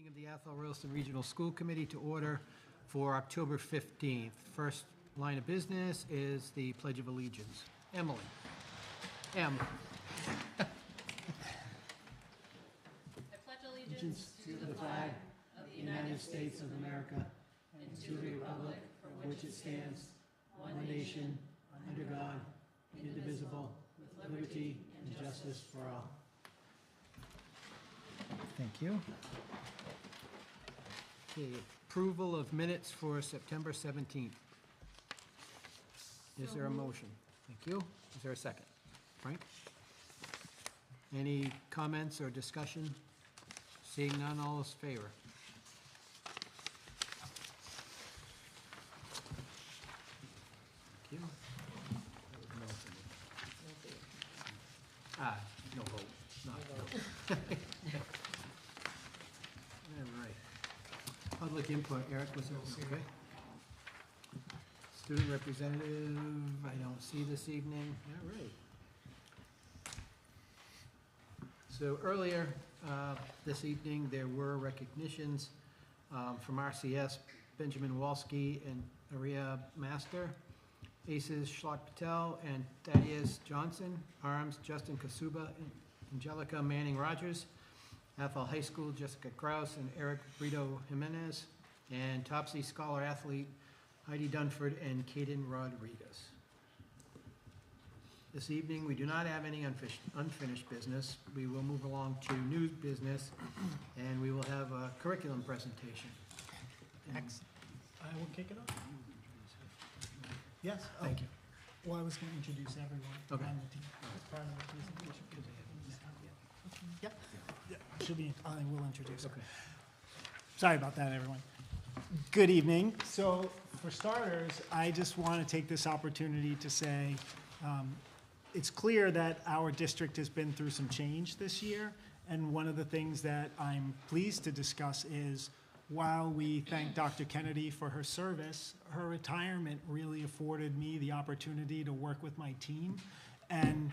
Meeting of the Athol-Royalston Regional School Committee to order for October 15th. First line of business is the Pledge of Allegiance. Emily. M. I pledge allegiance to the flag of the United States of America and to the republic for which it stands, one nation, under God, indivisible, with liberty and justice for all. Thank you. Okay, approval of minutes for September 17th. Is there a motion? Thank you. Is there a second? Frank? Any comments or discussion? Seeing none, all is in favor. Thank you. That was no. No vote. Not no. All right. Public input, Eric, was it okay? Student representative, I don't see this evening. All right. So earlier this evening, there were recognitions from RCS, Benjamin Walski and Aria Master, Aces Shlok Patel and Thaddeus Johnson, Arms Justin Kasuba and Angelica Manning Rogers, Athol High School Jessica Kraus and Eric Brito Jimenez, and Topsy Scholar Athlete Heidi Dunford and Caden Rodriguez. This evening, we do not have any unfinished business. We will move along to new business, and we will have a curriculum presentation. Excellent. I will kick it off. Yes. Thank you. Well, I was going to introduce everyone Okay. on the team as part of the presentation. Yep. Should be. I will introduce. Okay. Sorry about that, everyone. Good evening. So, for starters, I just want to take this opportunity to say it's clear that our district has been through some change this year, and one of the things that I'm pleased to discuss is while we thank Dr. Kennedy for her service, her retirement really afforded me the opportunity to work with my team and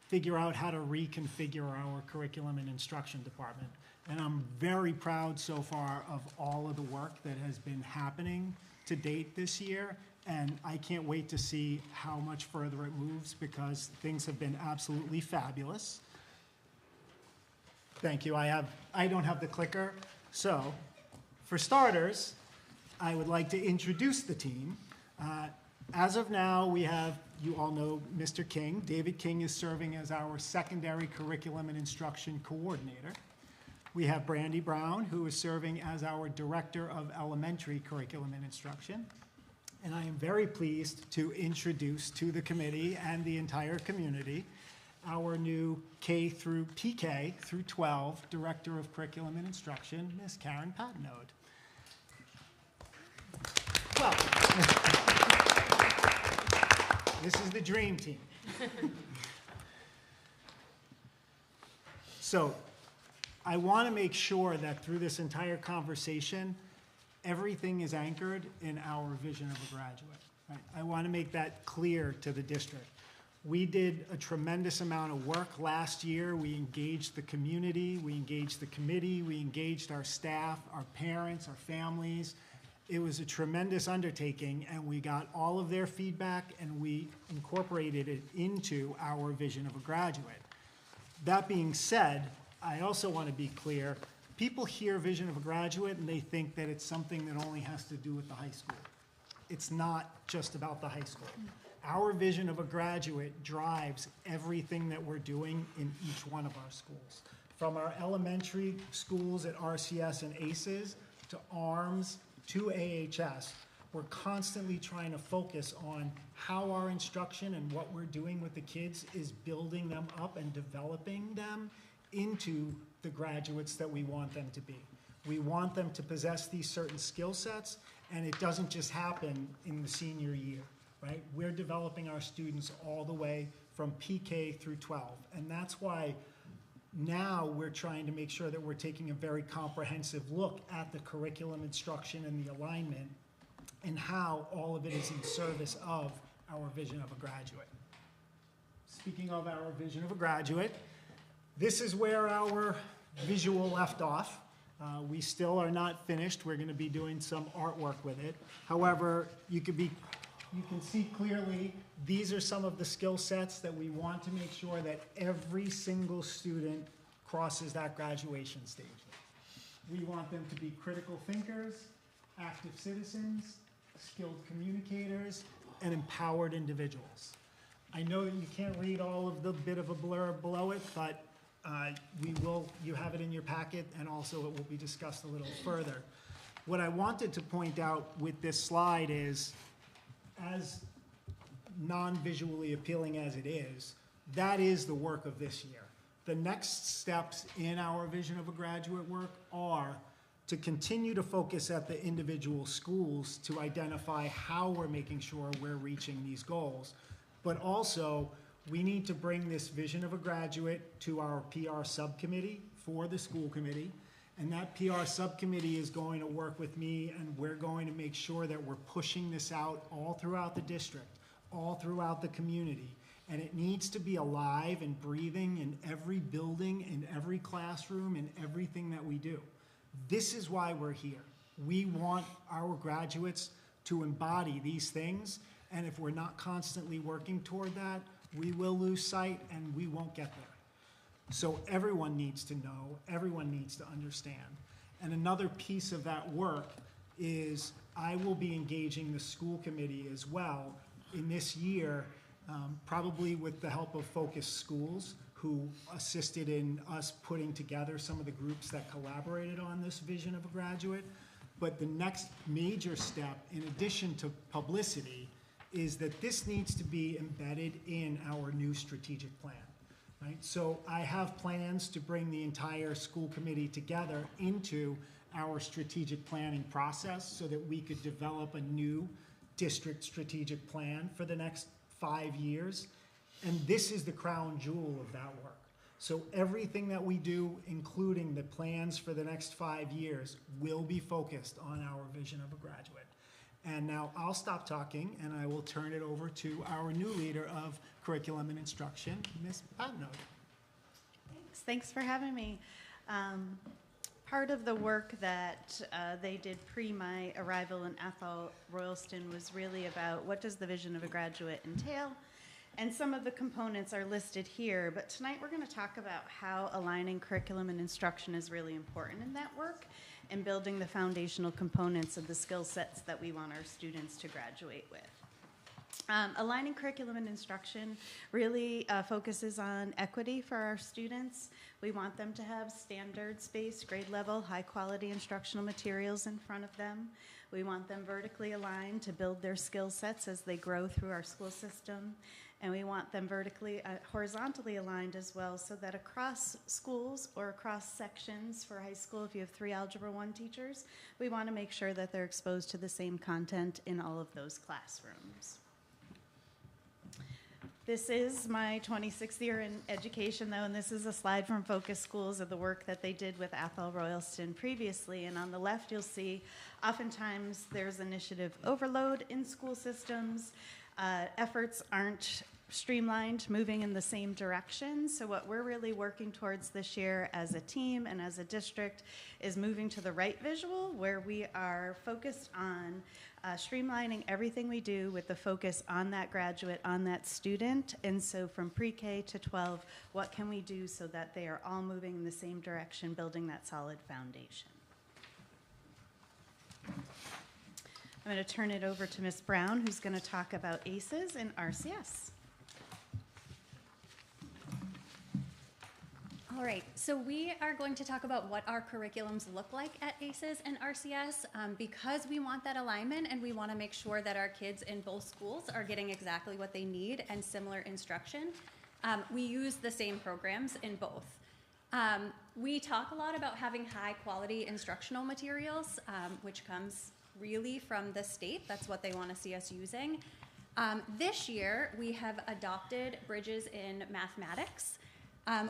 figure out how to reconfigure our curriculum and instruction department. And I'm very proud so far of all of the work that has been happening to date this year. And I can't wait to see how much further it moves because things have been absolutely fabulous. Thank you. I don't have the clicker. So for starters, I would like to introduce the team. As of now, we have, you all know Mr. King. David King is serving as our secondary curriculum and instruction coordinator. We have Brandy Brown, who is serving as our director of elementary curriculum and instruction. And I am very pleased to introduce to the committee and the entire community our new PK through 12 director of curriculum and instruction, Ms. Karen Patnode. Well, this is the dream team. So I want to make sure that through this entire conversation, everything is anchored in our vision of a graduate. Right? I want to make that clear to the district. We did a tremendous amount of work last year. We engaged the community, we engaged the committee, we engaged our staff, our parents, our families. It was a tremendous undertaking, and we got all of their feedback, and we incorporated it into our vision of a graduate. That being said, I also want to be clear, people hear vision of a graduate and they think that it's something that only has to do with the high school. It's not just about the high school. Our vision of a graduate drives everything that we're doing in each one of our schools. From our elementary schools at RCS and ACES to ARMS to AHS, we're constantly trying to focus on how our instruction and what we're doing with the kids is building them up and developing them into the graduates that we want them to be. We want them to possess these certain skill sets, and it doesn't just happen in the senior year, right? We're developing our students all the way from PK through 12, and that's why now we're trying to make sure that we're taking a very comprehensive look at the curriculum instruction and the alignment and how all of it is in service of our vision of a graduate. Speaking of our vision of a graduate, this is where our visual left off. We still are not finished. We're going to be doing some artwork with it. However, you can see clearly these are some of the skill sets that we want to make sure that every single student crosses that graduation stage. We want them to be critical thinkers, active citizens, skilled communicators, and empowered individuals. I know that you can't read all of the bit of a blurb below it, but you have it in your packet, and also it will be discussed a little further. What I wanted to point out with this slide is, as non-visually appealing as it is, that is the work of this year. The next steps in our vision of a graduate work are to continue to focus at the individual schools to identify how we're making sure we're reaching these goals, but also we need to bring this vision of a graduate to our PR subcommittee for the school committee, and that PR subcommittee is going to work with me, and we're going to make sure that we're pushing this out all throughout the district, all throughout the community, and it needs to be alive and breathing in every building, in every classroom, in everything that we do. This is why we're here. We want our graduates to embody these things, and if we're not constantly working toward that, we will lose sight and we won't get there. So everyone needs to know, everyone needs to understand. And another piece of that work is I will be engaging the school committee as well in this year, probably with the help of Focus Schools, who assisted in us putting together some of the groups that collaborated on this vision of a graduate. But the next major step, in addition to publicity, is that this needs to be embedded in our new strategic plan, right? So I have plans to bring the entire school committee together into our strategic planning process so that we could develop a new district strategic plan for the next 5 years. And this is the crown jewel of that work. So everything that we do, including the plans for the next 5 years, will be focused on our vision of a graduate. And now I'll stop talking and I will turn it over to our new leader of curriculum and instruction, Ms. Patno. Thanks for having me. Part of the work that they did pre my arrival in Athol-Royalston was really about what does the vision of a graduate entail, and some of the components are listed here, but tonight we're going to talk about how aligning curriculum and instruction is really important in that work and building the foundational components of the skill sets that we want our students to graduate with. Aligning curriculum and instruction really focuses on equity for our students. We want them to have standards-based, grade-level, high-quality instructional materials in front of them. We want them vertically aligned to build their skill sets as they grow through our school system. And we want them horizontally aligned as well, so that across schools or across sections for high school, if you have 3 Algebra 1 teachers, we want to make sure that they're exposed to the same content in all of those classrooms. This is my 26th year in education, though, and this is a slide from Focus Schools of the work that they did with Athol-Royalston previously. And on the left, you'll see oftentimes there's initiative overload in school systems. Efforts aren't streamlined, moving in the same direction. So what we're really working towards this year as a team and as a district is moving to the right visual, where we are focused on streamlining everything we do with the focus on that graduate, on that student. And so from pre-K to 12, what can we do so that they are all moving in the same direction, building that solid foundation? I'm going to turn it over to Ms. Brown, who's going to talk about ACEs and RCS. All right, so we are going to talk about what our curriculums look like at ACEs and RCS because we want that alignment and we want to make sure that our kids in both schools are getting exactly what they need and similar instruction. We use the same programs in both. We talk a lot about having high quality instructional materials, which comes really from the state. That's what they want to see us using. This year, we have adopted Bridges in Mathematics.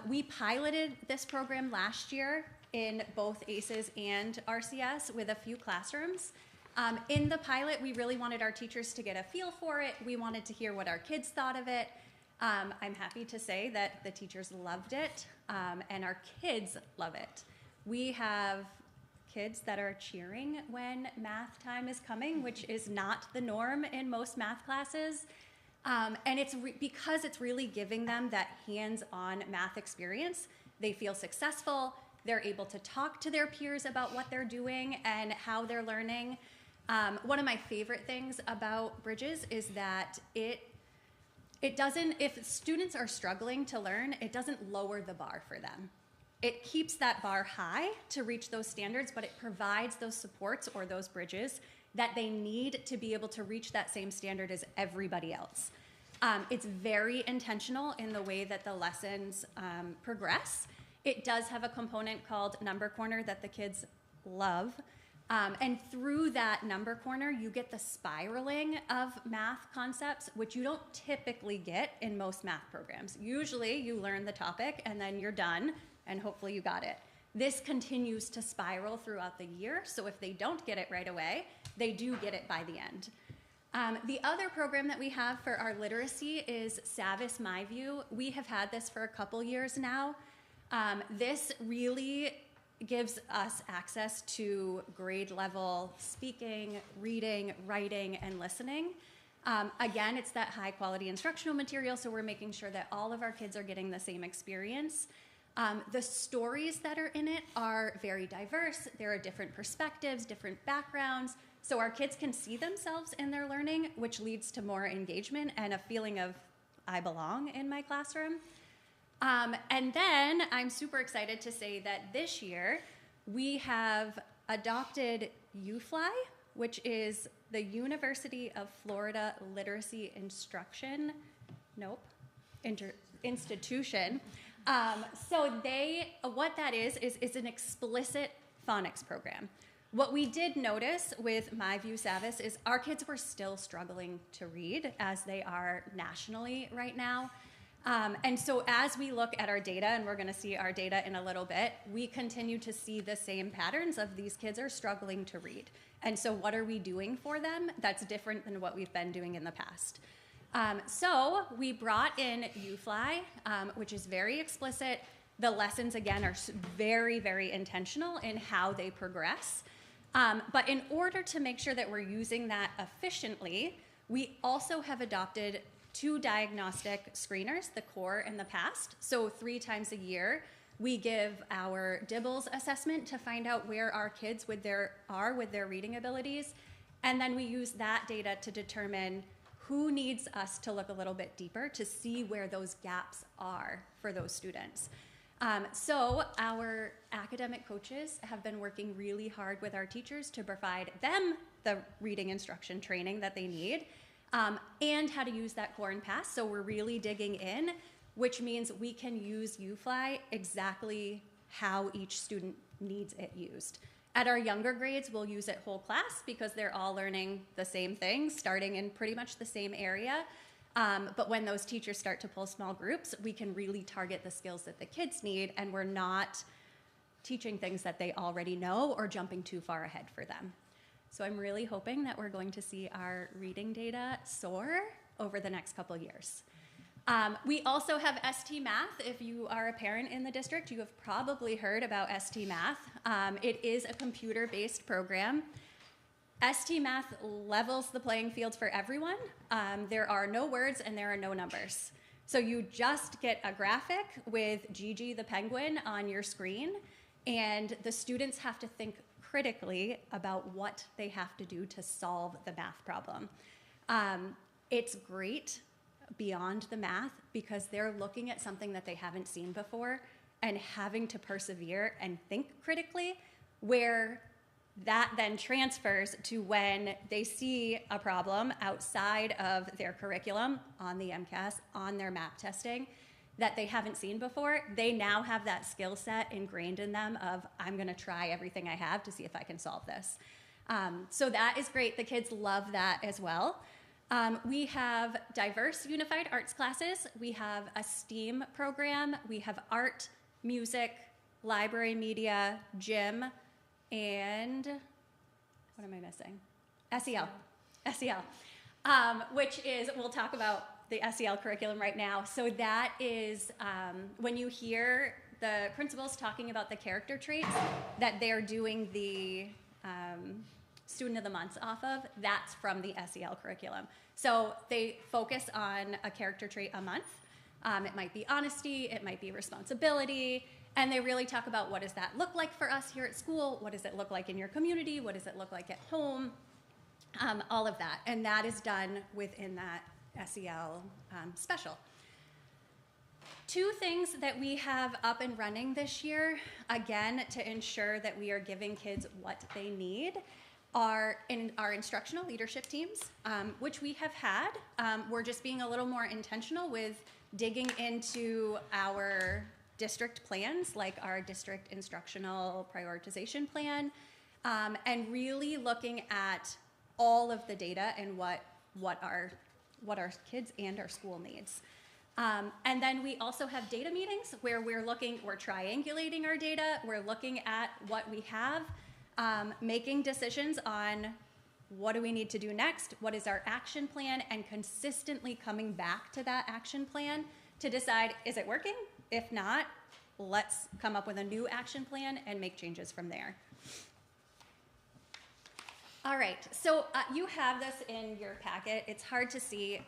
We piloted this program last year in both ACEs and RCS with a few classrooms. In the pilot, we really wanted our teachers to get a feel for it. We wanted to hear what our kids thought of it. I'm happy to say that the teachers loved it, and our kids love it. We have kids that are cheering when math time is coming, which is not the norm in most math classes. And it's because it's really giving them that hands-on math experience. They feel successful. They're able to talk to their peers about what they're doing and how they're learning. One of my favorite things about Bridges is that it doesn't, if students are struggling to learn, it doesn't lower the bar for them. It keeps that bar high to reach those standards, but it provides those supports or those bridges that they need to be able to reach that same standard as everybody else. It's very intentional in the way that the lessons progress. It does have a component called Number Corner that the kids love. And through that Number Corner, you get the spiraling of math concepts, which you don't typically get in most math programs. Usually you learn the topic and then you're done, and hopefully you got it. This continues to spiral throughout the year, so if they don't get it right away, they do get it by the end. The other program that we have for our literacy is Savis MyView. We have had this for a couple years now. This really gives us access to grade level speaking, reading, writing, and listening. Again, it's that high quality instructional material, so we're making sure that all of our kids are getting the same experience. The stories that are in it are very diverse. There are different perspectives, different backgrounds, so our kids can see themselves in their learning, which leads to more engagement and a feeling of, I belong in my classroom. And then I'm super excited to say that this year we have adopted UFly, which is the University of Florida Literacy Institution. So what that is an explicit phonics program. What we did notice with MyView Savis is our kids were still struggling to read, as they are nationally right now. And so as we look at our data, and we're gonna see our data in a little bit, we continue to see the same patterns of these kids are struggling to read. And so what are we doing for them that's different than what we've been doing in the past? So we brought in UFly, which is very explicit. The lessons, again, are very, very intentional in how they progress. But in order to make sure that we're using that efficiently, we also have adopted 2 diagnostic screeners, the core and the past. So 3 times a year, we give our DIBELS assessment to find out where our kids with their reading abilities. And then we use that data to determine who needs us to look a little bit deeper to see where those gaps are for those students. So our academic coaches have been working really hard with our teachers to provide them the reading instruction training that they need, and how to use that core and past. So we're really digging in, which means we can use UFly exactly how each student needs it used. At our younger grades, we'll use it whole class because they're all learning the same things, starting in pretty much the same area. But when those teachers start to pull small groups, we can really target the skills that the kids need, and we're not teaching things that they already know or jumping too far ahead for them. So I'm really hoping that we're going to see our reading data soar over the next couple years. We also have ST Math. If you are a parent in the district, you have probably heard about ST Math. It is a computer-based program. ST Math levels the playing field for everyone. There are no words and there are no numbers. So you just get a graphic with Gigi the penguin on your screen, and the students have to think critically about what they have to do to solve the math problem. It's great beyond the math because they're looking at something that they haven't seen before and having to persevere and think critically, where that then transfers to when they see a problem outside of their curriculum, on the MCAS, on their map testing, that they haven't seen before. They now have that skill set ingrained in them of, I'm gonna try everything I have to see if I can solve this. So that is great. The kids love that as well. We have diverse unified arts classes. We have a STEAM program. We have art, music, library media, gym, and what am I missing? SEL, which is, we'll talk about the SEL curriculum right now. So that is, when you hear the principals talking about the character traits that they're doing the Student of the Month off of, that's from the SEL curriculum. So they focus on a character trait a month. It might be honesty, it might be responsibility, and they really talk about what does that look like for us here at school, what does it look like in your community, what does it look like at home, all of that. And that is done within that SEL special. Two things that we have up and running this year, again, to ensure that we are giving kids what they need, are in our instructional leadership teams, which we have had. We're just being a little more intentional with digging into our district plans, like our district instructional prioritization plan, and really looking at all of the data and what our kids and our school needs. And then we also have data meetings where we're triangulating our data, we're looking at what we have, making decisions on what do we need to do next, what is our action plan, and consistently coming back to that action plan to decide, is it working? If not, let's come up with a new action plan and make changes from there. All right, so you have this in your packet. It's hard to see.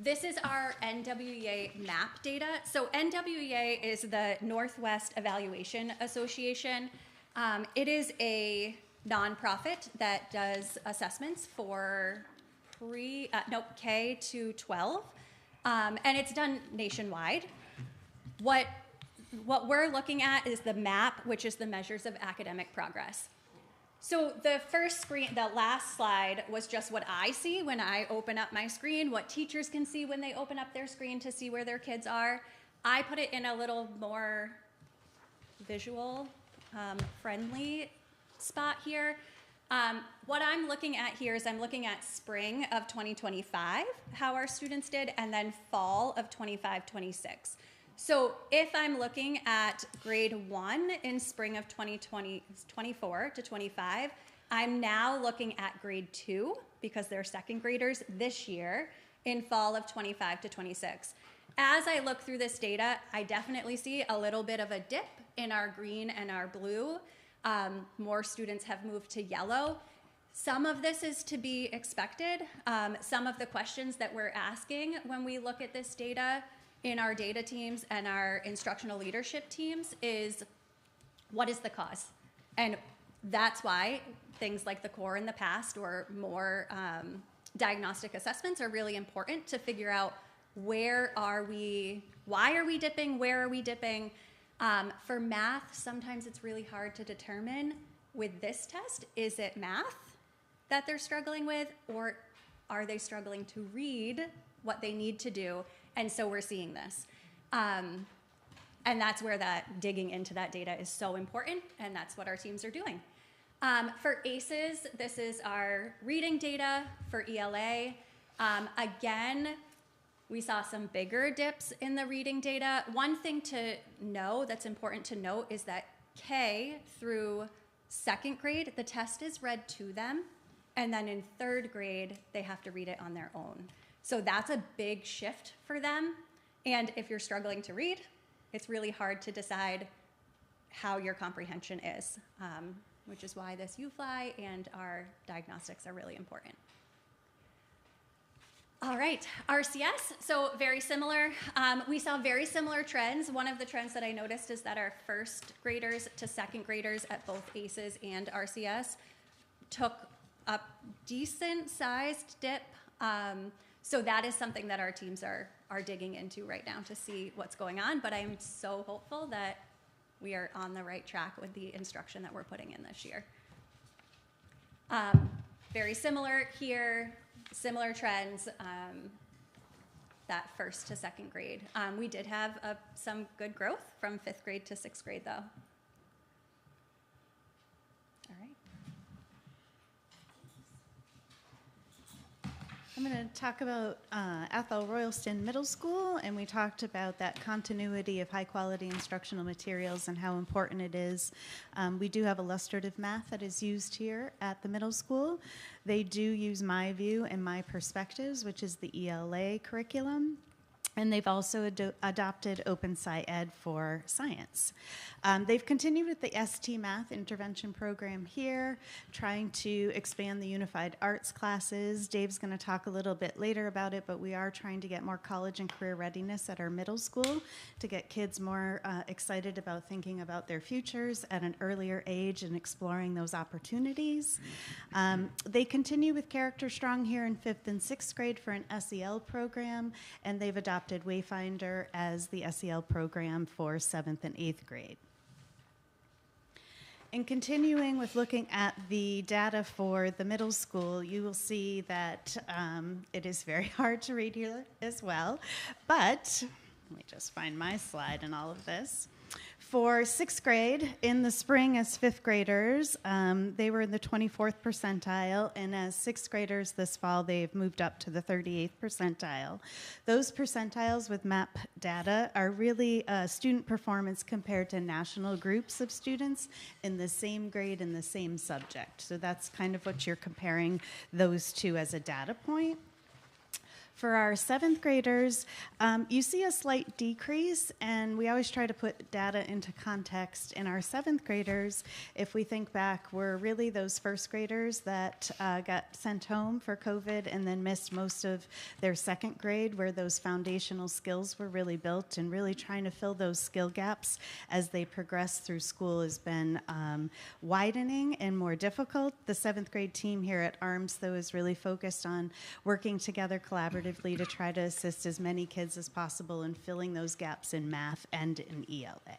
This is our NWEA map data. So NWEA is the Northwest Evaluation Association. It is a nonprofit that does assessments for K to 12, and it's done nationwide. What we're looking at is the MAP, which is the measures of academic progress. So the last slide was just what I see when I open up my screen, what teachers can see when they open up their screen to see where their kids are. I put it in a little more visual, friendly spot here. What I'm looking at here is I'm looking at spring of 2025, how our students did, and then fall of 25-26. So if I'm looking at grade 1 in spring of 2024 to 25, I'm now looking at grade 2, because they're second graders this year, in fall of 25 to 26. As I look through this data, I definitely see a little bit of a dip in our green and our blue. More students have moved to yellow. Some of this is to be expected. Some of the questions that we're asking when we look at this data in our data teams and our instructional leadership teams is, what is the cause? And that's why things like the core in the past or more diagnostic assessments are really important to figure out where are we, why are we dipping, where are we dipping? For math, sometimes it's really hard to determine with this test, is it math that they're struggling with, or are they struggling to read what they need to do? And so we're seeing this. And that's where that digging into that data is so important, and that's what our teams are doing. For ACEs, this is our reading data for ELA. Again, we saw some bigger dips in the reading data. One thing to know that's important to note is that K through second grade, the test is read to them, and then in third grade, they have to read it on their own. So that's a big shift for them. And if you're struggling to read, it's really hard to decide how your comprehension is, which is why this UFly and our diagnostics are really important. All right, RCS, so very similar. We saw very similar trends. One of the trends that I noticed is that our first graders to second graders at both ACEs and RCS took a decent sized dip. So that is something that our teams are digging into right now to see what's going on, but I'm so hopeful that we are on the right track with the instruction that we're putting in this year. Very similar here, similar trends, that first to second grade. We did have some good growth from 5th grade to 6th grade though. All right. I'm going to talk about Athol-Royalston Middle School, and we talked about that continuity of high-quality instructional materials and how important it is. We do have illustrative math that is used here at the middle school. They do use My View and My Perspectives, which is the ELA curriculum. And they've also adopted Open Sci-Ed for science. They've continued with the ST Math intervention program here, trying to expand the unified arts classes. Dave's going to talk a little bit later about it, but we are trying to get more college and career readiness at our middle school to get kids more excited about thinking about their futures at an earlier age and exploring those opportunities. They continue with Character Strong here in 5th and 6th grade for an SEL program, and they've adopted Wayfinder as the SEL program for 7th and 8th grade. In continuing with looking at the data for the middle school, you will see that it is very hard to read here as well, but let me just find my slide in all of this. For 6th grade, in the spring as 5th graders, they were in the 24th percentile, and as 6th graders this fall, they've moved up to the 38th percentile. Those percentiles with MAP data are really student performance compared to national groups of students in the same grade in the same subject. So that's kind of what you're comparing those two as a data point. For our 7th graders, you see a slight decrease, and we always try to put data into context. In our 7th graders, if we think back, were really those 1st graders that got sent home for COVID and then missed most of their 2nd grade, where those foundational skills were really built, and really trying to fill those skill gaps as they progress through school has been widening and more difficult. The 7th grade team here at ARMS, though, is really focused on working together collaboratively to try to assist as many kids as possible in filling those gaps in math and in ELA.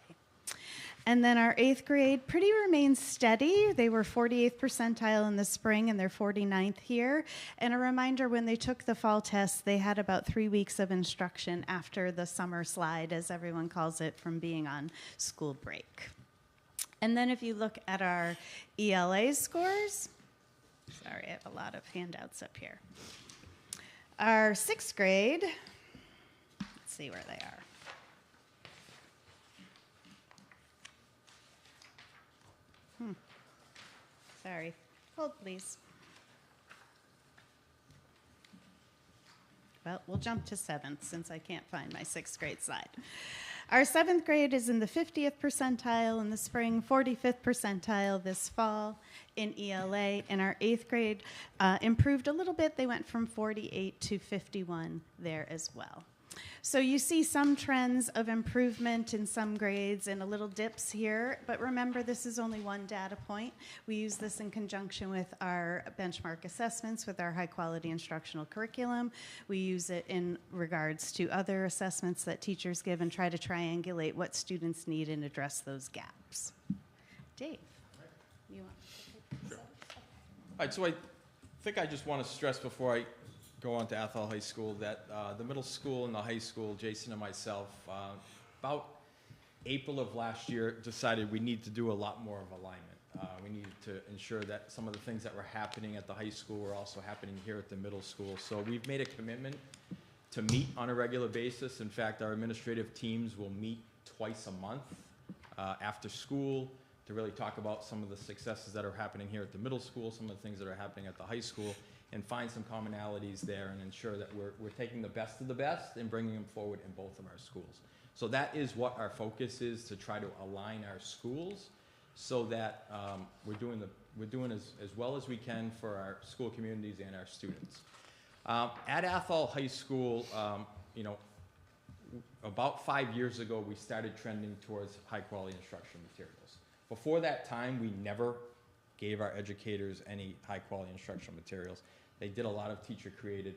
And then our 8th grade pretty remains steady. They were 48th percentile in the spring, and they're 49th here. And a reminder, when they took the fall test, they had about 3 weeks of instruction after the summer slide, as everyone calls it, from being on school break. And then if you look at our ELA scores, sorry, I have a lot of handouts up here. Our 6th grade, let's see where they are. Sorry, hold please. Well, we'll jump to 7th since I can't find my 6th grade slide. Our 7th grade is in the 50th percentile in the spring, 45th percentile this fall in ELA, and our 8th grade improved a little bit. They went from 48 to 51 there as well. So you see some trends of improvement in some grades and a little dips here, but remember, this is only one data point. We use this in conjunction with our benchmark assessments with our high-quality instructional curriculum. We use it in regards to other assessments that teachers give and try to triangulate what students need and address those gaps. Dave, you want to take this? Sure. All right, so I think I just want to stress before I go on to Athol High School that the middle school and the high school, Jason and myself, about April of last year decided we need to do a lot more of alignment. We needed to ensure that some of the things that were happening at the high school were also happening here at the middle school. So we've made a commitment to meet on a regular basis. In fact, our administrative teams will meet twice a month after school to really talk about some of the successes that are happening here at the middle school, some of the things that are happening at the high school, and find some commonalities there and ensure that we're taking the best of the best and bringing them forward in both of our schools. So that is what our focus is, to try to align our schools so that we're doing as well as we can for our school communities and our students. At Athol High School, about 5 years ago, we started trending towards high-quality instructional materials. Before that time, we never gave our educators any high-quality instructional materials. They did a lot of teacher-created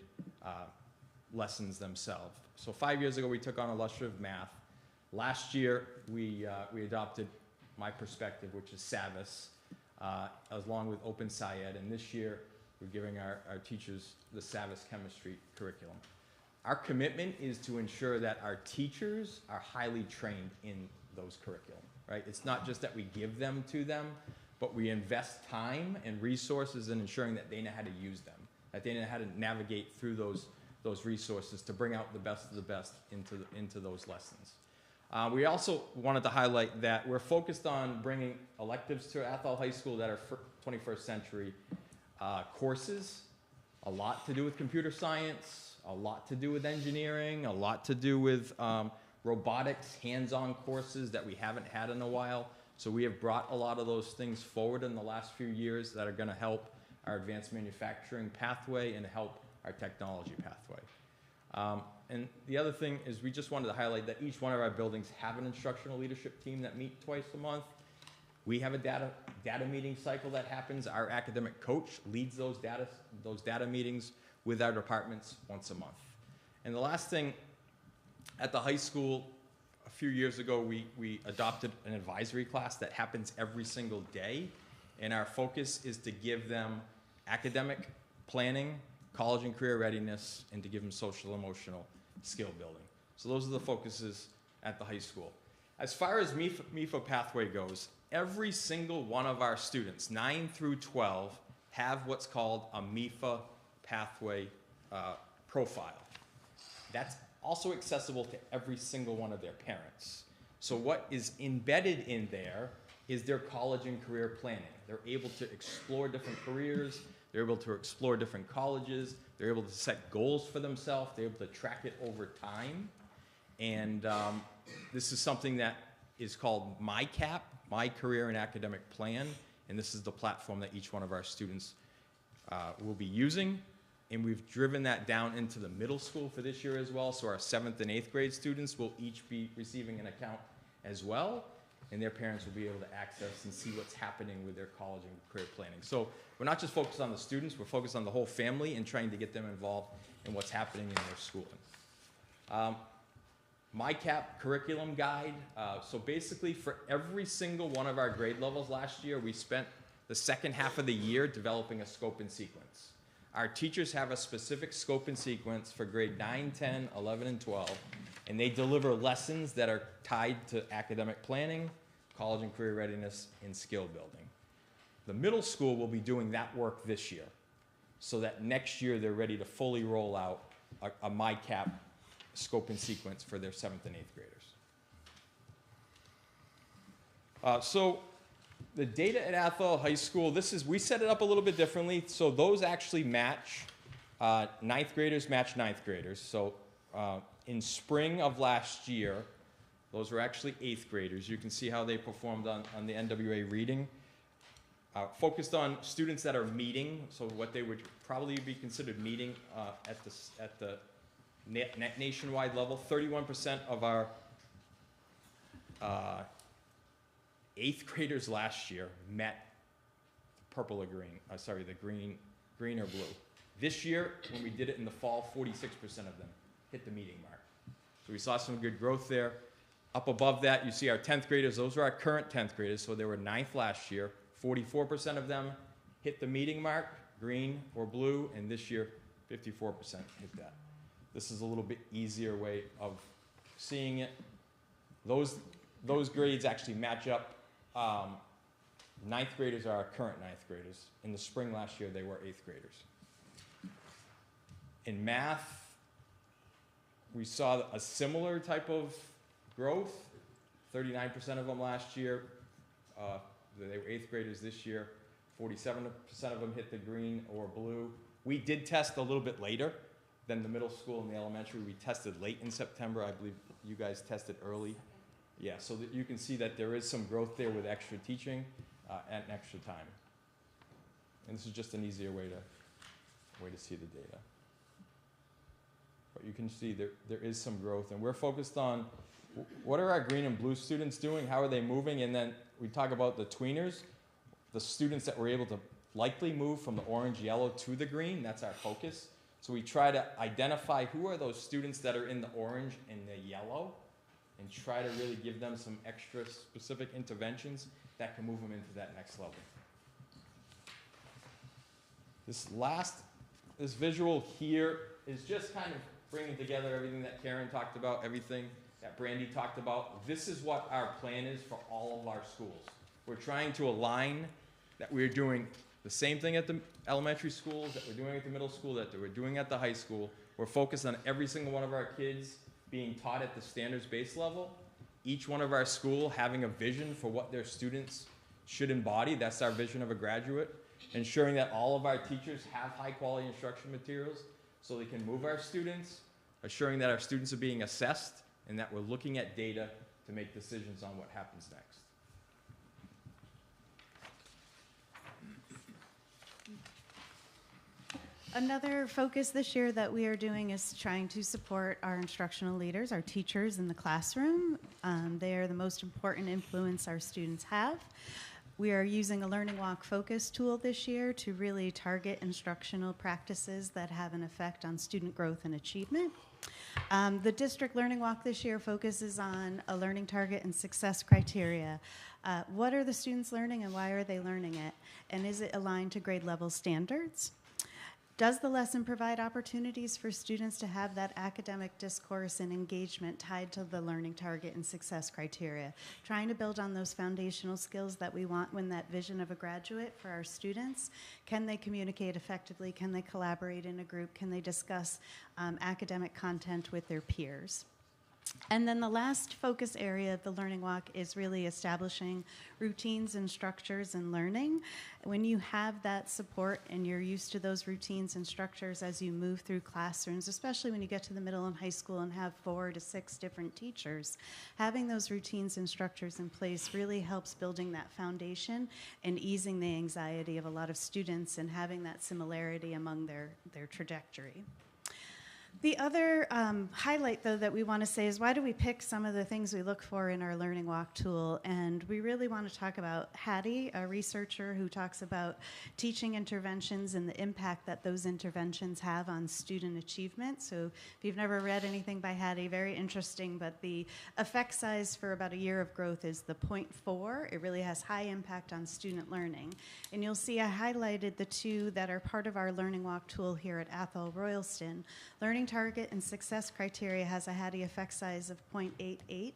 lessons themselves. So 5 years ago, we took on illustrative math. Last year, we adopted my perspective, which is SAVIS, along with Open Sci-Ed, and this year, we're giving our teachers the SAVIS chemistry curriculum. Our commitment is to ensure that our teachers are highly trained in those curriculum, right? It's not just that we give them to them, but we invest time and resources in ensuring that they know how to use them, that they know how to navigate through those resources to bring out the best of the best into those lessons. We also wanted to highlight that we're focused on bringing electives to Athol High School that are 21st century courses, a lot to do with computer science, a lot to do with engineering, a lot to do with robotics, hands-on courses that we haven't had in a while. So we have brought a lot of those things forward in the last few years that are going to help our advanced manufacturing pathway and help our technology pathway. And the other thing is we just wanted to highlight that each one of our buildings have an instructional leadership team that meet twice a month. We have a data meeting cycle that happens. Our academic coach leads those data meetings with our departments once a month. And the last thing, at the high school, a few years ago, we adopted an advisory class that happens every single day. And our focus is to give them academic planning, college and career readiness, and to give them social emotional skill building. So those are the focuses at the high school. As far as MIFA pathway goes, every single one of our students, 9 through 12, have what's called a MIFA pathway profile. That's also accessible to every single one of their parents. So what is embedded in there is their college and career planning. They're able to explore different careers, they're able to explore different colleges, they're able to set goals for themselves, they're able to track it over time. And this is something that is called MyCap, My Career and Academic Plan, and this is the platform that each one of our students will be using. And we've driven that down into the middle school for this year as well, so our 7th and 8th grade students will each be receiving an account as well, and their parents will be able to access and see what's happening with their college and career planning. So we're not just focused on the students, we're focused on the whole family and trying to get them involved in what's happening in their schooling. MyCap curriculum guide. So basically for every single one of our grade levels last year, we spent the second half of the year developing a scope and sequence. Our teachers have a specific scope and sequence for grade 9, 10, 11, and 12, and they deliver lessons that are tied to academic planning, college and career readiness, and skill building. The middle school will be doing that work this year, so that next year they're ready to fully roll out a MyCap scope and sequence for their 7th and 8th graders. So the data at Athol High School, we set it up a little bit differently. So those actually match, 9th graders match 9th graders. So in spring of last year, those were actually 8th graders. You can see how they performed on the NWA reading. Focused on students that are meeting, so what they would probably be considered meeting at the nationwide level. 31% of our 8th graders last year met purple or green, the green or blue. This year, when we did it in the fall, 46% of them hit the meeting mark. So we saw some good growth there. Up above that, you see our 10th graders. Those are our current 10th graders, so they were 9th last year. 44% of them hit the meeting mark, green or blue, and this year, 54% hit that. This is a little bit easier way of seeing it. Those grades actually match up. 9th graders are our current 9th graders. In the spring last year, they were 8th graders. In math, we saw a similar type of growth. 39% of them last year, they were 8th graders this year. 47% of them hit the green or blue. We did test a little bit later than the middle school and the elementary. We tested late in September. I believe you guys tested early. Yeah, so that you can see that there is some growth there with extra teaching and extra time. And this is just an easier way to see the data. But you can see there is some growth, and we're focused on what are our green and blue students doing, how are they moving, and then we talk about the tweeners, the students that were able to likely move from the orange, yellow to the green. That's our focus. So we try to identify who are those students that are in the orange and the yellow, and try to really give them some extra specific interventions that can move them into that next level. This visual here is just kind of bringing together everything that Karen talked about, everything that Brandy talked about. This is what our plan is for all of our schools. We're trying to align that we're doing the same thing at the elementary schools, that we're doing at the middle school, that we're doing at the high school. We're focused on every single one of our kids being taught at the standards-based level. Each one of our school having a vision for what their students should embody. That's our vision of a graduate. Ensuring that all of our teachers have high-quality instruction materials so they can move our students, assuring that our students are being assessed, and that we're looking at data to make decisions on what happens next. Another focus this year that we are doing is trying to support our instructional leaders, our teachers in the classroom. They are the most important influence our students have. We are using a Learning Walk focus tool this year to really target instructional practices that have an effect on student growth and achievement. The district Learning Walk this year focuses on a learning target and success criteria. What are the students learning and why are they learning it? And is it aligned to grade level standards? Does the lesson provide opportunities for students to have that academic discourse and engagement tied to the learning target and success criteria? Trying to build on those foundational skills that we want when that vision of a graduate for our students. Can they communicate effectively? Can they collaborate in a group? Can they discuss academic content with their peers? And then the last focus area of the Learning Walk is really establishing routines and structures in learning. When you have that support and you're used to those routines and structures as you move through classrooms, especially when you get to the middle and high school and have 4 to 6 different teachers, having those routines and structures in place really helps building that foundation and easing the anxiety of a lot of students and having that similarity among their trajectory. The other highlight, though, that we want to say is why do we pick some of the things we look for in our Learning Walk tool? And we really want to talk about Hattie, a researcher who talks about teaching interventions and the impact that those interventions have on student achievement. So if you've never read anything by Hattie, very interesting, but the effect size for about a year of growth is the 0.4. It really has high impact on student learning. And you'll see I highlighted the 2 that are part of our Learning Walk tool here at Athol-Royalston. Learning target and success criteria has a Hattie effect size of 0.88,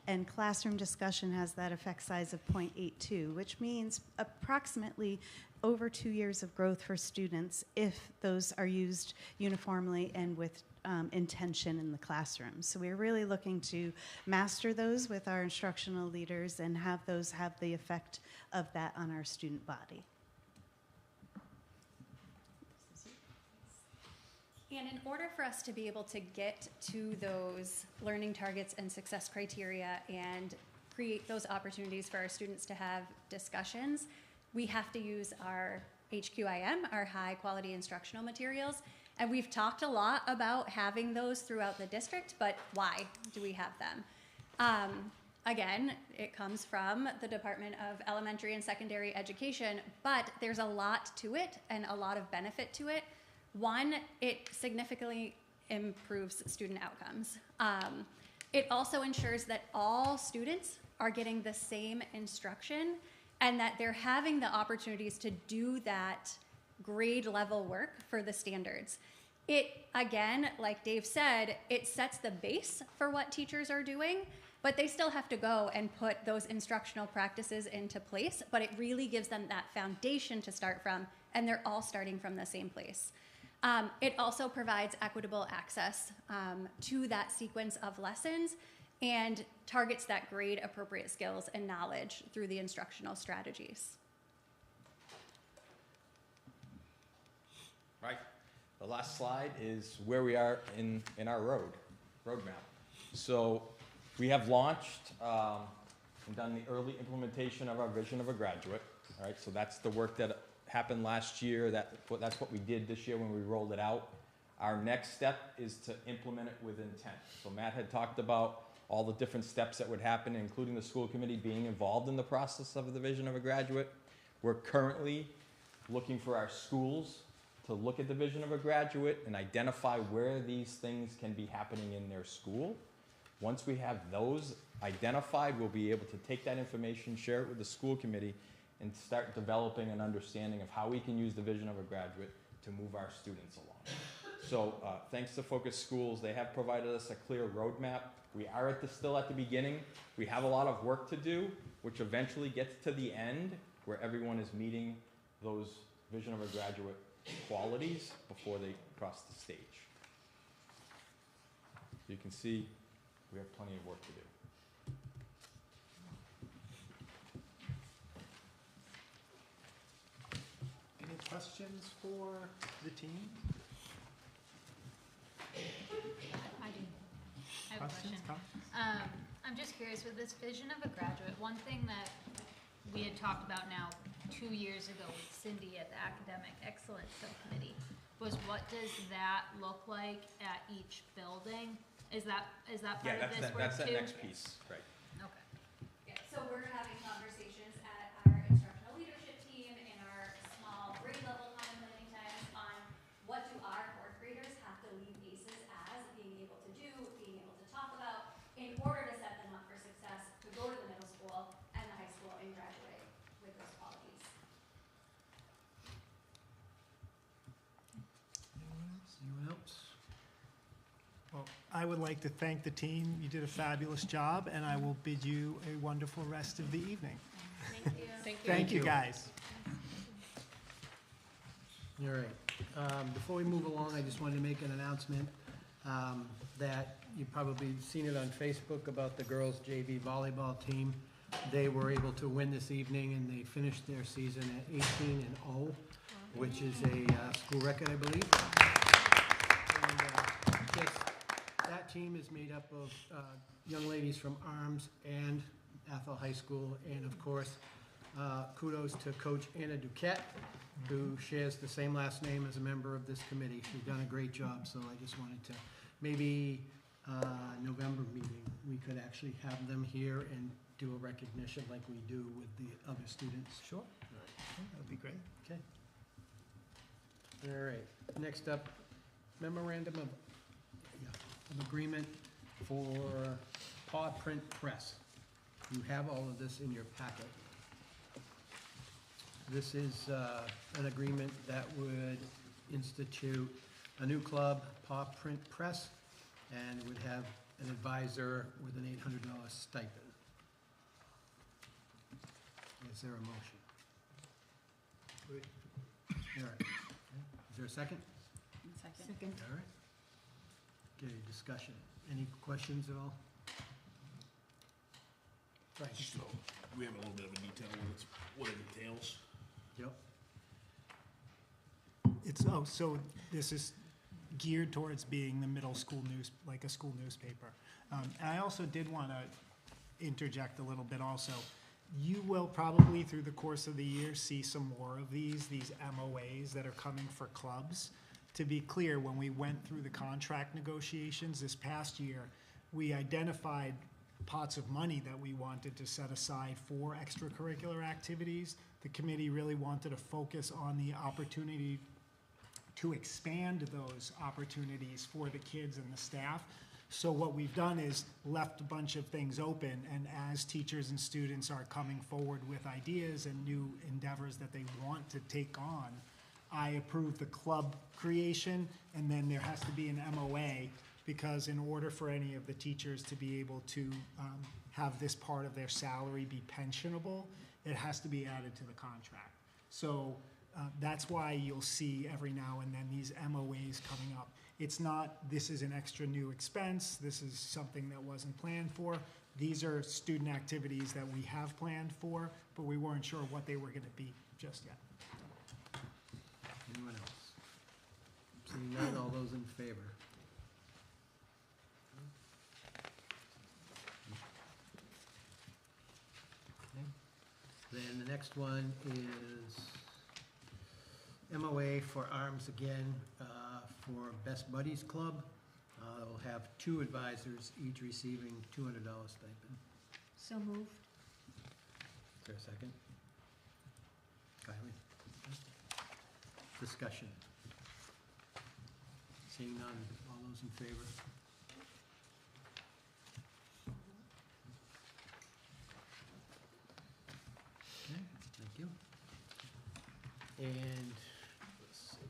and classroom discussion has that effect size of 0.82, which means approximately over 2 years of growth for students if those are used uniformly and with intention in the classroom. So we're really looking to master those with our instructional leaders and have those have the effect of that on our student body. And in order for us to be able to get to those learning targets and success criteria and create those opportunities for our students to have discussions, we have to use our HQIM, our high quality instructional materials. And we've talked a lot about having those throughout the district, but why do we have them? Again, it comes from the Department of Elementary and Secondary Education, but there's a lot to it and a lot of benefit to it. One, it significantly improves student outcomes. It also ensures that all students are getting the same instruction and that they're having the opportunities to do that grade level work for the standards. It, again, like Dave said, it sets the base for what teachers are doing, but they still have to go and put those instructional practices into place, but it really gives them that foundation to start from, and they're all starting from the same place. It also provides equitable access to that sequence of lessons and targets that grade appropriate skills and knowledge through the instructional strategies. Right. The last slide is where we are in our roadmap. So we have launched and done the early implementation of our vision of a graduate. All right, so that's the work that happened last year. That's what we did this year when we rolled it out. Our next step is to implement it with intent. So Matt had talked about all the different steps that would happen, including the school committee being involved in the process of the vision of a graduate. We're currently looking for our schools to look at the vision of a graduate and identify where these things can be happening in their school. Once we have those identified, we'll be able to take that information, share it with the school committee, and start developing an understanding of how we can use the vision of a graduate to move our students along. So thanks to Focus Schools, they have provided us a clear roadmap. We are still at the beginning. We have a lot of work to do, which eventually gets to the end where everyone is meeting those vision of a graduate qualities before they cross the stage. You can see we have plenty of work to do. Any questions for the team? Questions, comments? I'm just curious, with this vision of a graduate, one thing that we had talked about now 2 years ago with Cindy at the Academic Excellence Subcommittee was what does that look like at each building? Is that part of this work too? That's that next piece, right. Okay. Yeah, so we're having conversations at our instructional leadership team in our small grade level common planning times on what do our fourth graders have to leave ACES as, being able to do, being able to talk about, in order to set them up for success to go to the middle school and the high school and graduate with those qualities. Anyone else? Well, I would like to thank the team. You did a fabulous job, and I will bid you a wonderful rest of the evening. Thank you. Thank you, guys. All right. Before we move along, I just wanted to make an announcement that you've probably seen it on Facebook about the girls' JV volleyball team. They were able to win this evening, and they finished their season at 18-0, which is a school record, I believe. And that team is made up of young ladies from ARMS and Athol High School, and of course, kudos to Coach Anna Duquette, who shares the same last name as a member of this committee. She's done a great job, so I just wanted to, maybe November meeting, we could actually have them here and do a recognition like we do with the other students. Sure. That would be great. Okay. All right, next up, memorandum of agreement for Paw Print Press. You have all of this in your packet. This is an agreement that would institute a new club, Paw Print Press, and would have an advisor with an $800 stipend. Is there a motion? All right. Is there a second? Second. All right. Okay, discussion. Any questions at all? Right. So, we have a little bit of a detail on what it entails. Yep. So this is geared towards being the middle school news, like a school newspaper. And I also did want to interject a little bit also. You will probably, through the course of the year, see some more of these MOAs that are coming for clubs. To be clear, when we went through the contract negotiations this past year, we identified pots of money that we wanted to set aside for extracurricular activities. The committee really wanted to focus on the opportunity to expand those opportunities for the kids and the staff. So what we've done is left a bunch of things open, and as teachers and students are coming forward with ideas and new endeavors that they want to take on, I approve the club creation, and then there has to be an MOA, because in order for any of the teachers to be able to have this part of their salary be pensionable, it has to be added to the contract. So that's why you'll see every now and then these MOAs coming up. It's not, this is an extra new expense, this is something that wasn't planned for. These are student activities that we have planned for, but we weren't sure what they were gonna be just yet. Anyone else? Seeing none, all those in favor? Okay. Then the next one is MOA for ARMS again, for Best Buddies Club. We'll have 2 advisors, each receiving $200 stipend. So moved. Is there a second? Kylie? Discussion. Seeing none, all those in favor? Okay, thank you. And let's see.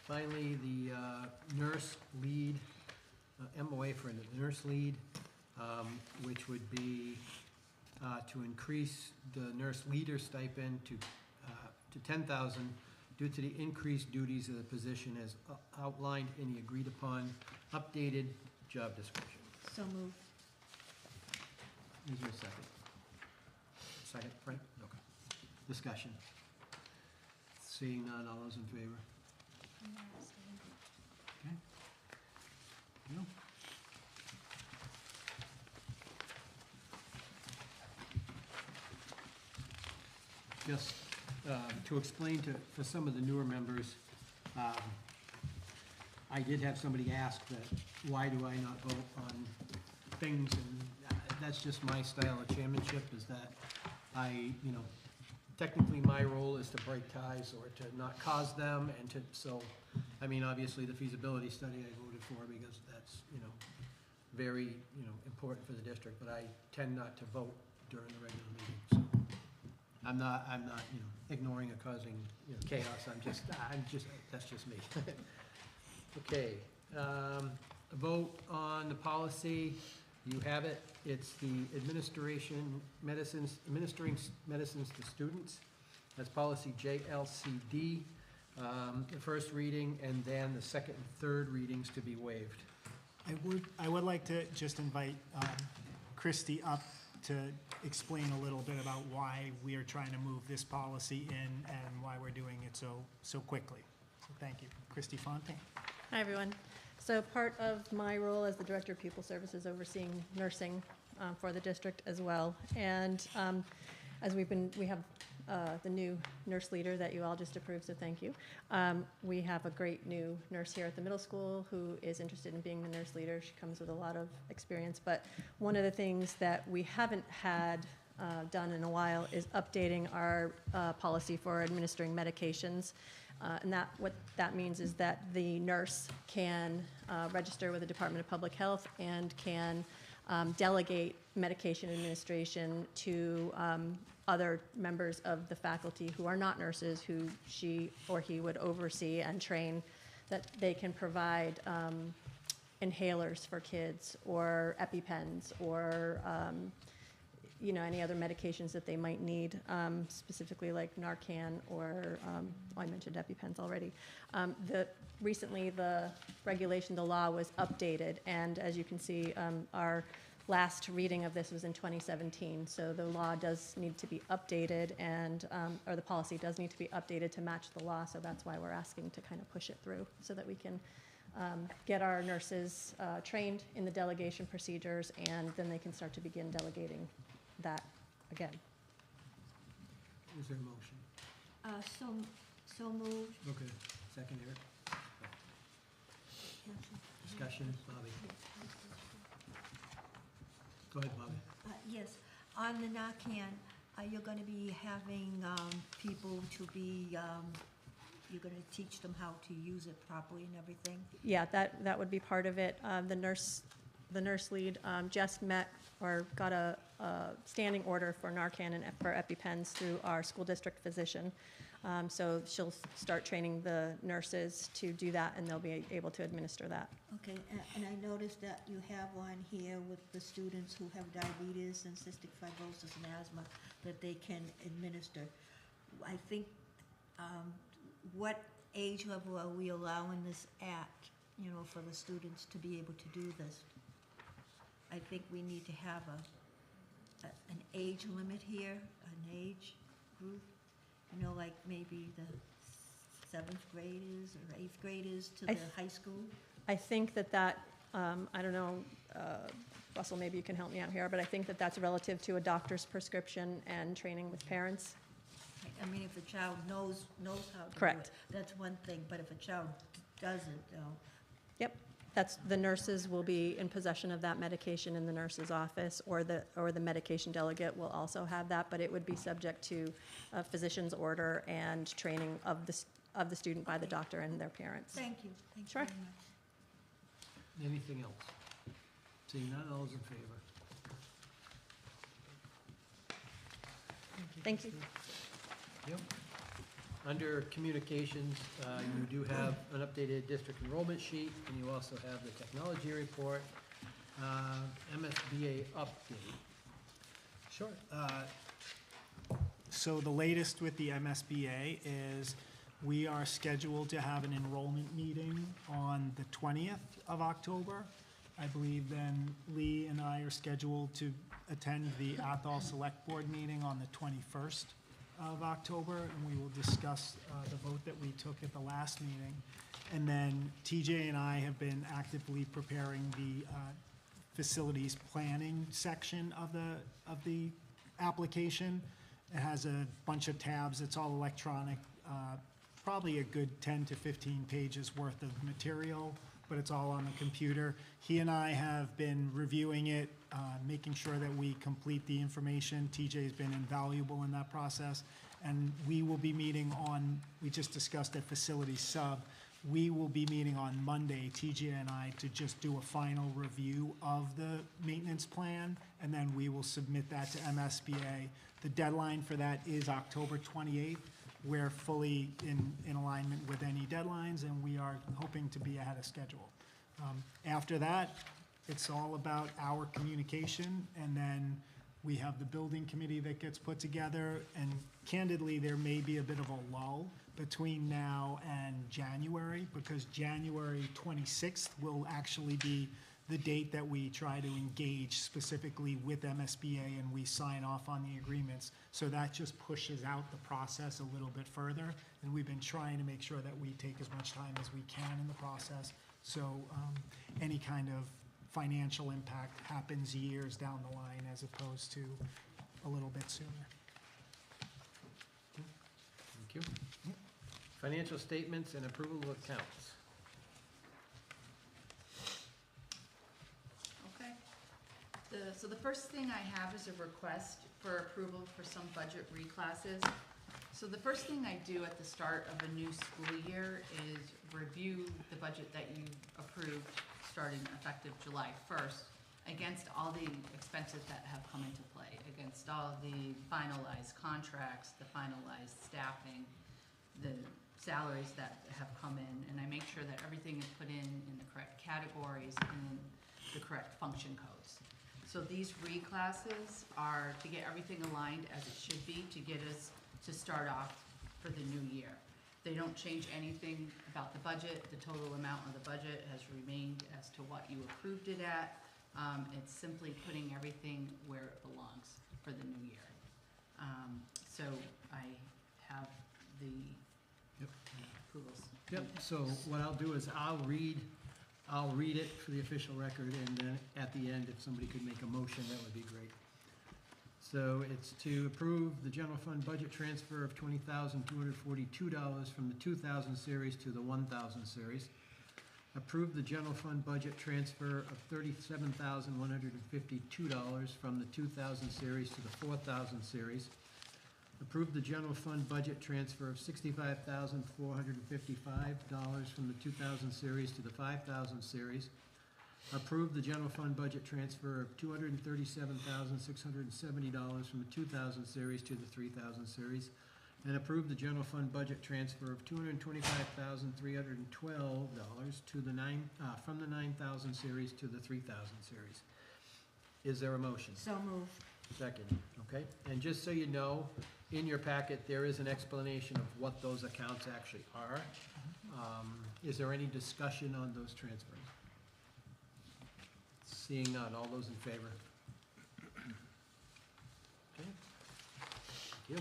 Finally, the nurse lead, MOA for the nurse lead, which would be to increase the nurse leader stipend to $10,000 due to the increased duties of the position as outlined in the agreed upon updated job description. So moved. Is there a second? Second, Frank? Okay. Discussion. Seeing none, all those in favor? Okay. No. just to explain for some of the newer members, I did have somebody ask that, why do I not vote on things? And that's just my style of chairmanship, is that technically my role is to break ties or to not cause them, and obviously the feasibility study I voted for because that's, very, important for the district, but I tend not to vote during the regular meeting, so I'm not, ignoring or causing, chaos, that's just me. Okay, a vote on the policy, you have it, it's the administering medicines to students. That's policy JLCD, the first reading, and then the second and third readings to be waived. I would like to just invite Christy up to explain a little bit about why we are trying to move this policy in and why we're doing it so quickly. So thank you. Christy Fontaine. Hi, everyone. So part of my role as the Director of Pupil Services, overseeing nursing for the district as well. And as we have the new nurse leader that you all just approved, so thank you. We have a great new nurse here at the middle school who is interested in being the nurse leader. She comes with a lot of experience. But one of the things that we haven't had done in a while is updating our policy for administering medications. And what that means is that the nurse can register with the Department of Public Health and can delegate medication administration to other members of the faculty who are not nurses, who she or he would oversee and train, that they can provide inhalers for kids or EpiPens or any other medications that they might need, specifically like Narcan or, I mentioned EpiPens already. Recently the regulation, the law was updated, and as you can see, our last reading of this was in 2017, so the law does need to be updated or the policy does need to be updated to match the law, so that's why we're asking to kind of push it through so that we can get our nurses trained in the delegation procedures, and then they can start to begin delegating that again. Is there a motion? So moved. Okay, second, Eric. Discussion, Bobby. Go ahead, Bobby. Yes, on the Narcan, you're going to be having people to be, you're going to teach them how to use it properly and everything? Yeah, that would be part of it. The nurse lead just met or got a standing order for Narcan and for EpiPens through our school district physician. So she'll start training the nurses to do that, and they'll be able to administer that. Okay, and I noticed that you have on here with the students who have diabetes and cystic fibrosis and asthma that they can administer. I think, what age level are we allowing this at, for the students to be able to do this? I think we need to have an age limit here, an age group, like maybe the 7th graders or 8th graders to the high school. I think that I don't know, Russell, maybe you can help me out here, but I think that's relative to a doctor's prescription and training with parents. I mean, if a child knows how to Correct. do it, that's one thing, but if a child doesn't, Yep, the nurses will be in possession of that medication in the nurse's office, or the medication delegate will also have that, but it would be subject to a physician's order and training of the student by the doctor and their parents. Thank you. Thank Sure. you very much. Anything else? Seeing none, all those in favor? Thank you. Yep. Under communications, you do have an updated district enrollment sheet, and you also have the technology report, MSBA update. Sure. So the latest with the MSBA is we are scheduled to have an enrollment meeting on the 20th of October. I believe then Lee and I are scheduled to attend the Athol Select Board meeting on the 21st of October, and we will discuss the vote that we took at the last meeting. And then TJ and I have been actively preparing the facilities planning section of the application. It has a bunch of tabs. It's all electronic. Probably a good 10 to 15 pages worth of material, but it's all on the computer. He and I have been reviewing it, making sure that we complete the information. TJ's been invaluable in that process. And we will be meeting on, we just discussed at Facility Sub, we will be meeting on Monday, TJ and I, to just do a final review of the maintenance plan, and then we will submit that to MSBA. The deadline for that is October 28th. We're fully in alignment with any deadlines, and we are hoping to be ahead of schedule. After that, it's all about our communication, and then we have the building committee that gets put together, and candidly, there may be a bit of a lull between now and January, because January 26th will actually be the date that we try to engage specifically with MSBA and we sign off on the agreements. So that just pushes out the process a little bit further, and we've been trying to make sure that we take as much time as we can in the process. So any kind of financial impact happens years down the line as opposed to a little bit sooner. Thank you. Financial statements and approval of accounts. Okay. So the first thing I have is a request for approval for some budget reclasses. So the first thing I do at the start of a new school year is review the budget that you approved starting effective July 1st against all the expenses that have come into play, against all the finalized contracts, the finalized staffing, the salaries that have come in, and I make sure that everything is put in the correct categories and in the correct function codes. So these reclasses are to get everything aligned as it should be to get us to start off for the new year. They don't change anything about the budget. The total amount of the budget has remained as to what you approved it at. It's simply putting everything where it belongs for the new year. So I have the approvals. Yep, so what I'll do is I'll read it for the official record, and then at the end, if somebody could make a motion, that would be great. So it's to approve the general fund budget transfer of $20,242 from the 2000 series to the 1000 series. Approve the general fund budget transfer of $37,152 from the 2000 series to the 4000 series. Approve the general fund budget transfer of $65,455 from the 2000 series to the 5000 series. Approve the general fund budget transfer of $237,670 from the 2000 series to the 3000 series. And approve the general fund budget transfer of $225,312 to the from the 9000 series to the 3000 series. Is there a motion? So moved. Second, okay? And just so you know, in your packet, there is an explanation of what those accounts actually are. Is there any discussion on those transfers? Seeing none, all those in favor? Okay. Thank you.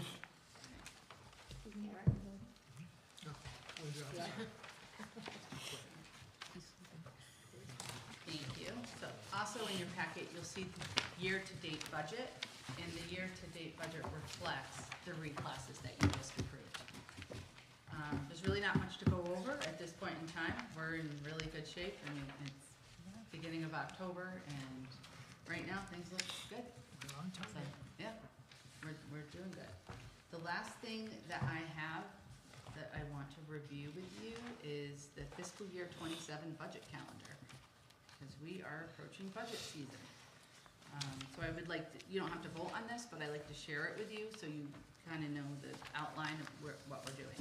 Thank you. So also in your packet, you'll see the year-to-date budget, and the year-to-date budget reflects the reclasses that you just approved. There's really not much to go over at this point in time. We're in really good shape. I mean, it's beginning of October, and right now, things look good. So, yeah, we're doing good. The last thing that I have that I want to review with you is the fiscal year 27 budget calendar, because we are approaching budget season. So I would like to, you don't have to vote on this, but I like to share it with you so you kind of know the outline of what we're doing.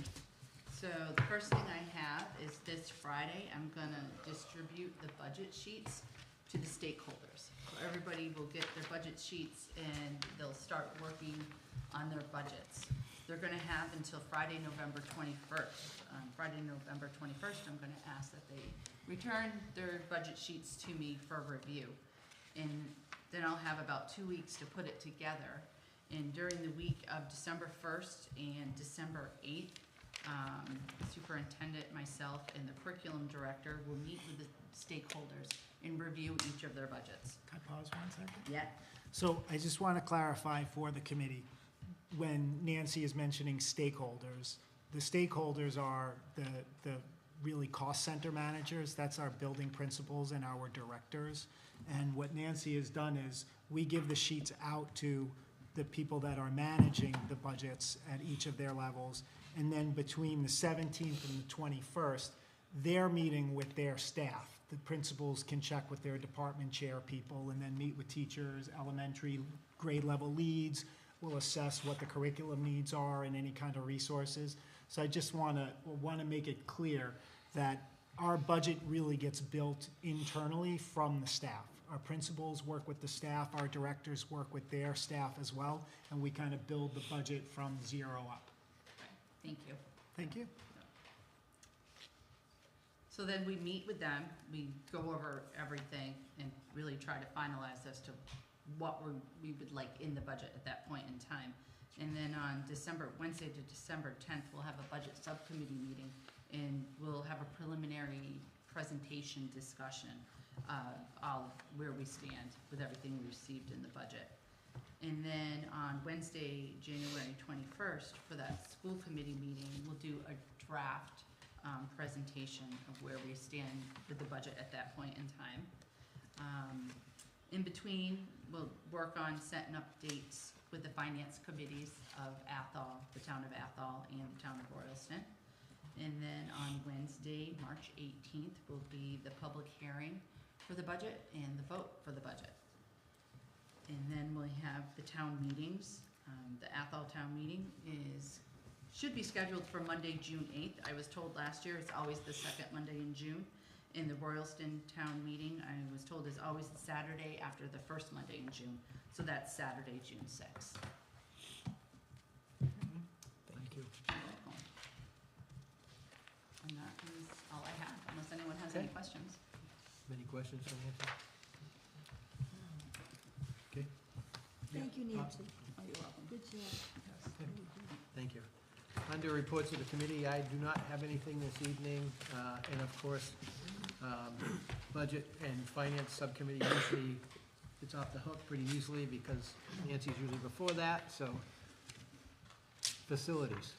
So the first thing I have is this Friday, I'm gonna distribute the budget sheets to the stakeholders. So everybody will get their budget sheets and they'll start working on their budgets. They're gonna have until Friday, November 21st. Friday, November 21st, I'm gonna ask that they return their budget sheets to me for review. And then I'll have about 2 weeks to put it together. And during the week of December 1st and December 8th, the superintendent, myself, and the curriculum director will meet with the stakeholders and review each of their budgets. Can I pause 1 second? Yeah. So I just want to clarify for the committee. when Nancy is mentioning stakeholders, the stakeholders are the really cost center managers. That's our building principals and our directors. And what Nancy has done is we give the sheets out to the people that are managing the budgets at each of their levels. And then between the 17th and the 21st, they're meeting with their staff. The principals can check with their department chair people and then meet with teachers, elementary grade level leads. We'll assess what the curriculum needs are and any kind of resources. So I just want to make it clear that our budget really gets built internally from the staff. Our principals work with the staff, our directors work with their staff as well, and we kind of build the budget from 0 up. Thank you. Thank you. So then we meet with them, we go over everything and really try to finalize as to what we would like in the budget at that point in time. And then on Wednesday to December 10th, we'll have a budget subcommittee meeting, and we'll have a preliminary presentation discussion of where we stand with everything we received in the budget. And then on Wednesday, January 21st, for that school committee meeting, we'll do a draft presentation of where we stand with the budget at that point in time. In between, we'll work on setting up dates with the finance committees of Athol, the town of Athol, and the town of Royalston. And then on Wednesday, March 18th, will be the public hearing for the budget and the vote for the budget. And then we have the town meetings. The Athol town meeting should be scheduled for Monday, June 8th. I was told last year it's always the second Monday in June. In the Royalston town meeting, I was told is always the Saturday after the first Monday in June. So that's Saturday, June 6th. Thank you. And that is all I have, unless anyone has any Okay. questions. Any questions for Nancy? Okay, Thank you, Nancy. Oh, you're welcome. Good job. thank you. Under reports of the committee, I do not have anything this evening. And of course, budget and finance subcommittee usually it's off the hook pretty easily because Nancy's usually before that, so. Facilities.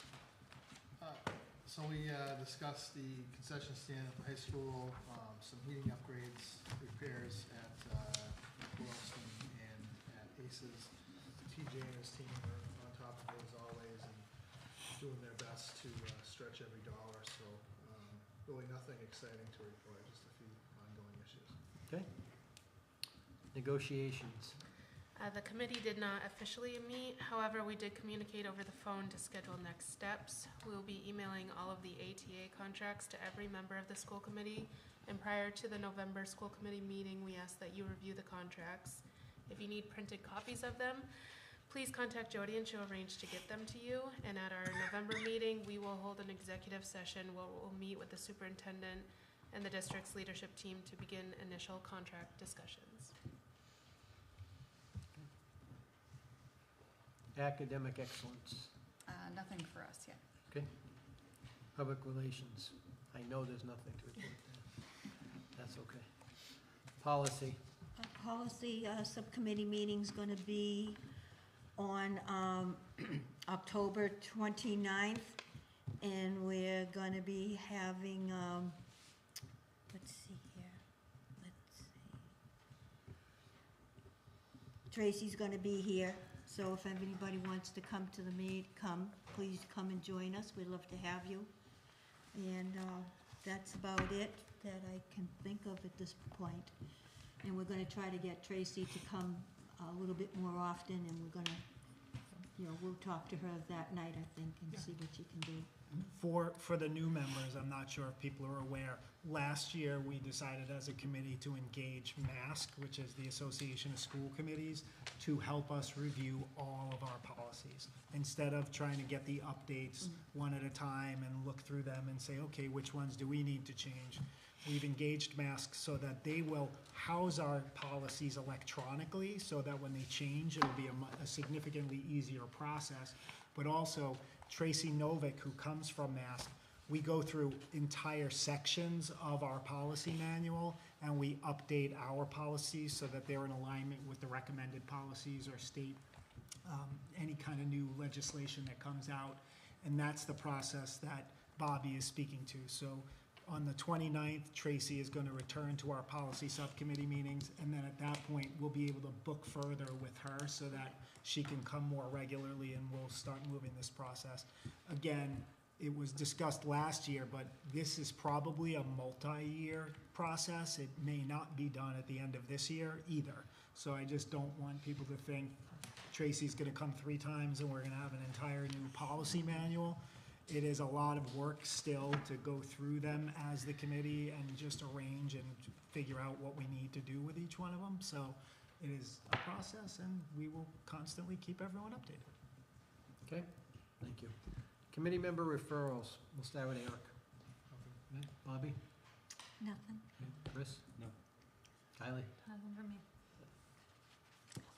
So we discussed the concession stand at the high school, some heating upgrades, repairs at Athol-Royalston and at ACES. TJ and his team are on top of it as always and doing their best to stretch every dollar. So really nothing exciting to report, just a few ongoing issues. Okay. Negotiations. The committee did not officially meet, however, we did communicate over the phone to schedule next steps. We will be emailing all of the ATA contracts to every member of the school committee, and prior to the November school committee meeting, we ask that you review the contracts. If you need printed copies of them, please contact Jody and she'll arrange to get them to you. And at our November meeting, we will hold an executive session where we'll meet with the superintendent and the district's leadership team to begin initial contract discussions. Academic excellence. Nothing for us yet. Okay. Public relations. I know there's nothing to report there. That's okay. Policy. Policy subcommittee meeting's gonna be on October 29th, and we're gonna be having, let's see here, Tracy's gonna be here, so if anybody wants to come to the meet, please come and join us, we'd love to have you. And that's about it that I can think of at this point. And we're gonna try to get Tracy to come a little bit more often, and we're gonna, we'll talk to her that night, I think, and see what she can do. For the new members, I'm not sure if people are aware, last year we decided as a committee to engage MASC, which is the Association of School Committees, to help us review all of our policies. Instead of trying to get the updates one at a time and look through them and say, okay, which ones do we need to change? We've engaged MASC so that they will house our policies electronically so that when they change, it'll be a significantly easier process. But also, Tracy Novick, who comes from MASC, we go through entire sections of our policy manual and we update our policies so that they're in alignment with the recommended policies or state, any kind of new legislation that comes out. And that's the process that Bobby is speaking to. So on the 29th, Tracy is going to return to our policy subcommittee meetings, and then at that point, we'll be able to book further with her so that she can come more regularly, and we'll start moving this process. Again, it was discussed last year, but this is probably a multi-year process. It may not be done at the end of this year either. So I just don't want people to think Tracy's gonna come 3 times and we're gonna have an entire new policy manual. It is a lot of work still to go through them as the committee and just arrange and figure out what we need to do with each one of them. So it is a process, and we will constantly keep everyone updated. Okay, thank you. Committee member referrals. We'll start with Eric. Okay, Bobby? Nothing. Okay, Chris? No. Kylie? Nothing for me.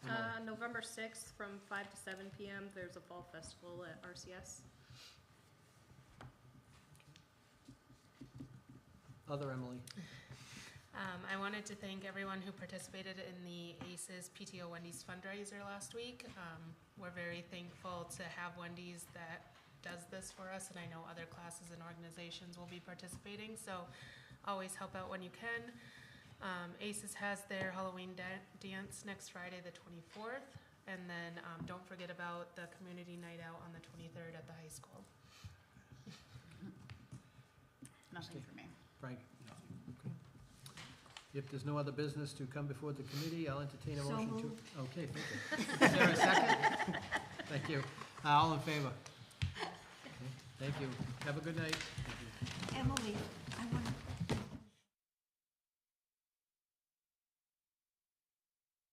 Emily? November 6th from 5 to 7 p.m. There's a fall festival at RCS. Other Emily? I wanted to thank everyone who participated in the ACES PTO Wendy's fundraiser last week. We're very thankful to have Wendy's that does this for us, and I know other classes and organizations will be participating, so always help out when you can. ACES has their Halloween dance next Friday, the 24th, and then don't forget about the community night out on the 23rd at the high school. Nothing for me. Frank? Okay. If there's no other business to come before the committee, I'll entertain a So motion to. moved. Okay, thank you. Is there a second? Thank you. All in favor? Okay, thank you. Have a good night. Emily,